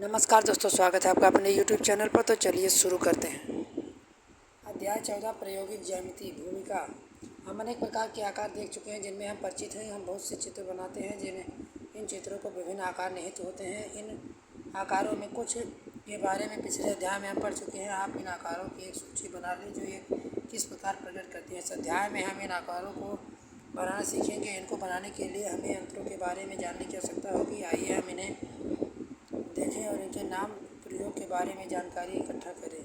नमस्कार दोस्तों, स्वागत है आपका अपने YouTube चैनल पर। तो चलिए शुरू करते हैं। अध्याय 14 प्रायोगिक ज्यामिति भूमिका। हम अनेक प्रकार के आकार देख चुके हैं जिनमें हम परिचित हैं। हम बहुत से चित्र बनाते हैं जिन्हें इन चित्रों को विभिन्न आकार निहित होते हैं। इन आकारों में कुछ के बारे में पिछले अध्याय में हम पढ़ चुके हैं। आप इन आकारों की एक सूची बना लें जो ये किस प्रकार प्रकट करती हैं। इस अध्याय में हम इन आकारों को बनाना सीखेंगे। इनको बनाने के लिए हमें यंत्रों के बारे में जानने की आवश्यकता होगी। आइए हम इन्हें देखें और इनके नाम प्रयोग के बारे में जानकारी इकट्ठा करें।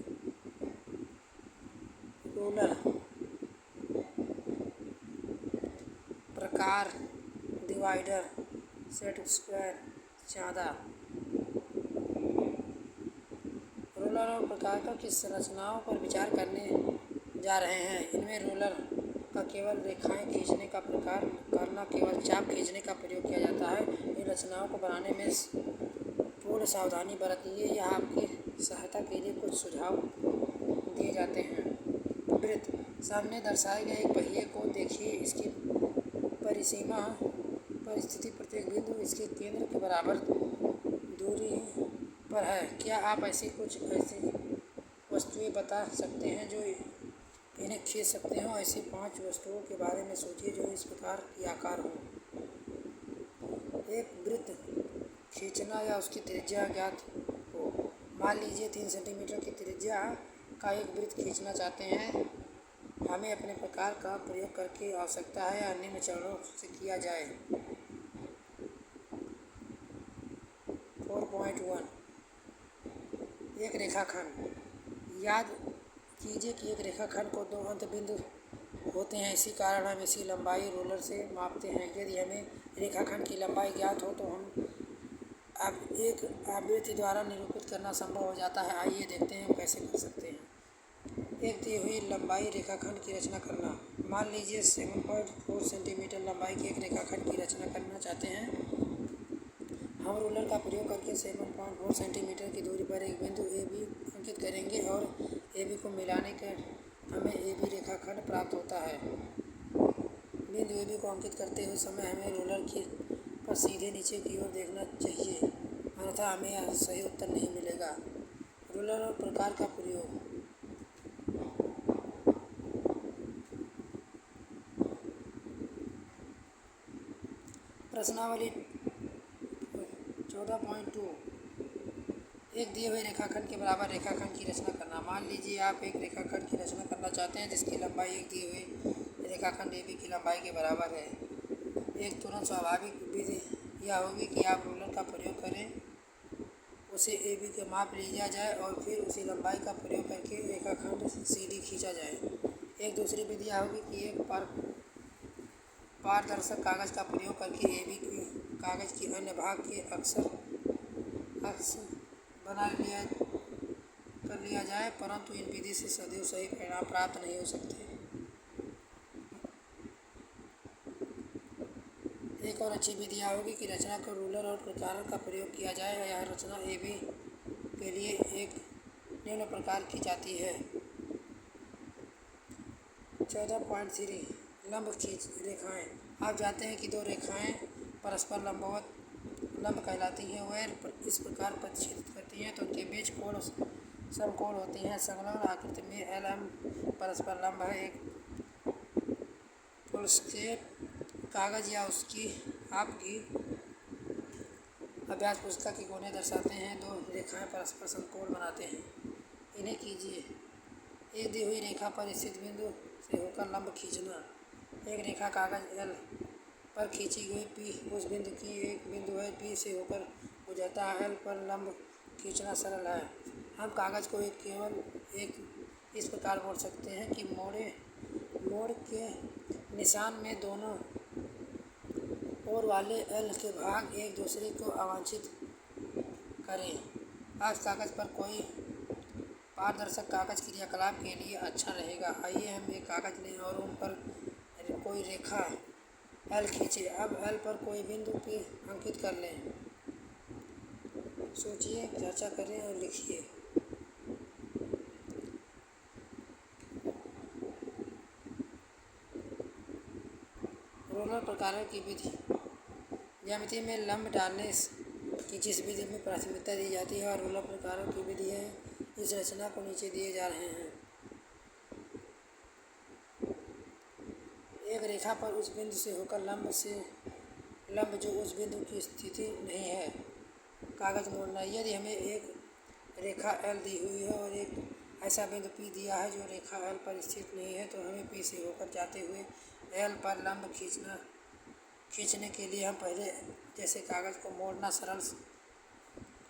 रूलर, प्रकार, डिवाइडर, सेट स्क्वायर, चाँदा। रूलर और प्रकार की संरचनाओं पर विचार करने जा रहे हैं। इनमें रूलर का केवल रेखाएं खींचने का प्रकार करना, केवल चाप खींचने का प्रयोग किया जाता है। इन रचनाओं को बनाने में पूर्ण सावधानी बरतिए। यह आपकी सहायता के लिए कुछ सुझाव दिए जाते हैं। वृत्त, सामने दर्शाए गए एक पहिए को देखिए। इसकी परिसीमा पर स्थिति प्रत्येक बिंदु इसके केंद्र के बराबर दूरी पर है। क्या आप ऐसी वस्तुएं बता सकते हैं जो इन्हें खींच सकते हो? ऐसी 5 वस्तुओं के बारे में सोचिए जो इस प्रकार की आकार हो। एक वृत्त खींचना या उसकी त्रिज्या ज्ञात हो। मान लीजिए 3 सेंटीमीटर की त्रिज्या का एक वृत्त खींचना चाहते हैं। हमें अपने प्रकार का प्रयोग करके आवश्यकता है या निम्न चरणों से किया जाए। 4.1 एक रेखाखंड। याद कीजिए कि एक रेखाखंड को 2 अंत बिंदु होते हैं। इसी कारण हम इसी लंबाई रूलर से मापते हैं। यदि हमें रेखाखंड की लंबाई ज्ञात हो तो हम अब एक आवृत्ति द्वारा निरूपित करना संभव हो जाता है। आइए देखते हैं हम कैसे कर सकते हैं। एक दी हुई लंबाई रेखाखंड की रचना करना। मान लीजिए 7.4 सेंटीमीटर लंबाई के एक रेखाखंड की रचना करना चाहते हैं। हम रूलर का प्रयोग करके 7.4 सेंटीमीटर की दूरी पर एक बिंदु ए बी अंकित करेंगे और ए बी को मिलाने कर हमें ए बी रेखाखंड प्राप्त होता है। बिंदु ए बी को अंकित करते हुए समय हमें रूलर की पर सीधे नीचे की ओर देखना चाहिए, अन्यथा हमें यह सही उत्तर नहीं मिलेगा। रूलर और प्रकार का प्रयोग। प्रश्नावली 14.2 एक दिए हुए रेखाखंड के बराबर रेखाखंड की रचना करना। मान लीजिए आप एक रेखाखंड की रचना करना चाहते हैं जिसकी लंबाई एक दिए हुए रेखाखंड ए बी की लंबाई के बराबर है। एक तुरंत स्वाभाविक विधि यह होगी कि आप रूलर का प्रयोग करें, उसे ए बी के माप लिया जाए और फिर उसी लंबाई का प्रयोग करके रेखाखंड सी डी खींचा जाए। एक दूसरी विधि यह होगी कि एक पारदर्शक कागज़ का प्रयोग करके ए बी की कागज़ की अन्य भाग के अक्स बना लिया जाए, परंतु इन विधि से सदैव सही परिणाम प्राप्त नहीं हो सकते। एक और अच्छी विधि यह होगी कि रचना को रूलर और प्रकार का प्रयोग किया जाए। यह रचना ए बी के लिए एक निम्न प्रकार की जाती है। 14.3 लंब खींच रेखाएं। आप जानते हैं कि 2 रेखाएं परस्पर लंब कहलाती हैं। वह इस प्रकार प्रतिच्छेदित करती हैं तो उनके बीच कोण समकोण होती हैं। संलग्न आकृति में एल एम परस्पर लंब है। एक फुलस्केप कागज़ या उसकी आपकी अभ्यास पुस्तक के कोने दर्शाते हैं। 2 रेखाएं परस्पर समकोण बनाते हैं। इन्हें कीजिए। एक दी हुई रेखा पर स्थित बिंदु से होकर लंब खींचना। एक रेखा कागज़ एल पर खींची गई पी उस बिंदु की एक बिंदु है पी से होकर गुजरता है। एल पर लंब खींचना सरल है। हम कागज़ को केवल इस प्रकार मोड़ सकते हैं कि मोड़ के निशान में दोनों ओर वाले एल के भाग एक दूसरे को अवांछित करें। आज कागज़ पर कोई पारदर्शक कागज़ क्रियाकलाप के लिए अच्छा रहेगा। आइए हम एक कागज़ लें और उन पर कोई रेखा एल खींचें। अब एल पर कोई बिंदु पी अंकित कर लें। सोचिए, चर्चा करें और लिखिए। रूलर प्रकारों की विधि। ज्यामिति में लंब डालने कि जिस विधि में प्राथमिकता दी जाती है और रूलर प्रकारों की विधि है। इस रचना को नीचे दिए जा रहे हैं। एक रेखा पर उस बिंदु से होकर लंब जो उस बिंदु की स्थिति नहीं है, कागज मोड़ना। यदि हमें एक रेखा एल दी हुई है और एक ऐसा बिंदु पी दिया है जो रेखा एल पर स्थित नहीं है, तो हमें पी से होकर जाते हुए एल पर लंब खींचने के लिए हम पहले जैसे कागज को मोड़ना सरल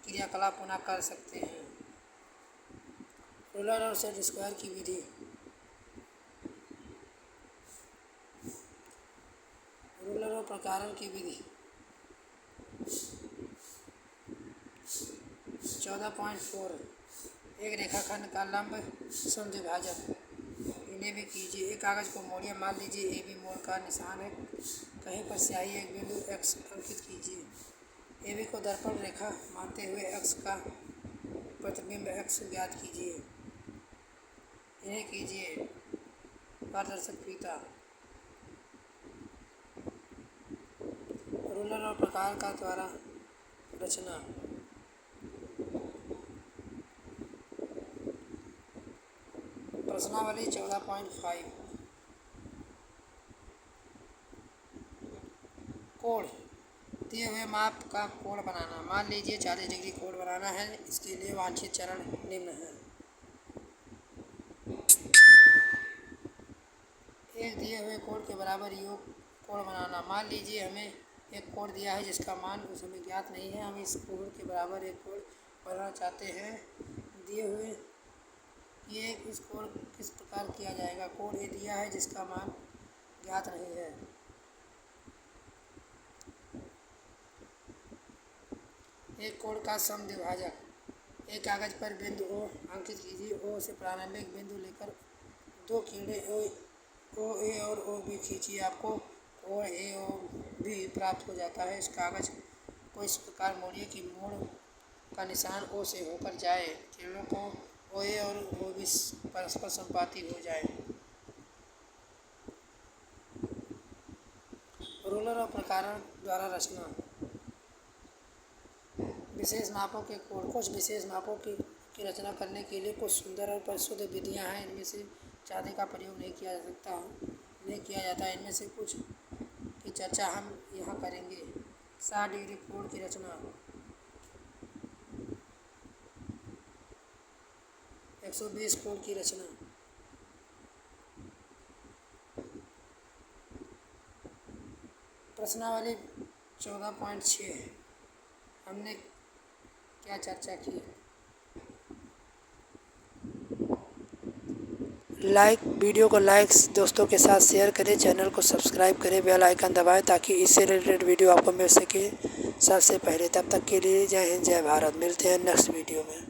क्रियाकलाप पुनः कर सकते हैं। रूलर और सेट स्क्वायर की विधि। रूलर और प्रकारण की विधि 14.4 एक रेखाखंड का लंब समद्विभाजक। इन्हें भी कीजिए। एक कागज को मोड़िए। मान लीजिए ए बी मोड़ का निशान है। कहीं पर स्याही एक बिंदु एक्स अंकित कीजिए। ए बी को दर्पण रेखा मानते हुए एक्स का प्रतिबिंब एक्स ज्ञात कीजिए। इन्हें कीजिए। पारदर्शक फीता। रूलर और प्रकार का द्वारा रचना। प्रश्नावली 14.5 कोण। दिए हुए माप का कोण बनाना। मान लीजिए 40 डिग्री कोण बनाना है। इसके लिए वांछित चरण निम्न है। एक दिए हुए कोण के बराबर योग कोण बनाना। मान लीजिए हमें एक कोण दिया है जिसका मान उस हमें ज्ञात नहीं है। हम इस कोण के बराबर एक कोण बनाना चाहते हैं। दिए हुए ये इस कोण किस प्रकार किया जाएगा। कोण ए दिया है जिसका मान ज्ञात नहीं है। एक कोण का समद्विभाजक। एक कागज पर बिंदु ओ अंकित कीजिए। ओ से प्रारंभिक बिंदु लेकर दो किरणें ओ ए और ओ बी खींचिए। आपको कोण ए ओ बी प्राप्त हो जाता है। इस कागज को इस प्रकार मोड़िए कि मोड़ का निशान ओ से होकर जाए। किरणों को ओ ए और ओ बी परस्पर संपाती हो जाए। रूलर और प्रकारण द्वारा रचना। विशेष मापों के कोण। कुछ विशेष मापों की रचना करने के लिए कुछ सुंदर और परिशुद्ध विधियां हैं। इनमें से चांदी का प्रयोग नहीं किया जाता। इनमें से कुछ की चर्चा हम यहाँ करेंगे। 60 डिग्री कोण की रचना। 120 कोण की रचना। प्रश्नावली 14.6 हमने क्या चर्चा की। वीडियो को दोस्तों के साथ शेयर करें। चैनल को सब्सक्राइब करें। बेल आइकन दबाएं ताकि इससे रिलेटेड वीडियो आपको मिल सके सबसे पहले। तब तक के लिए जय हिंद, जय भारत। मिलते हैं नेक्स्ट वीडियो में।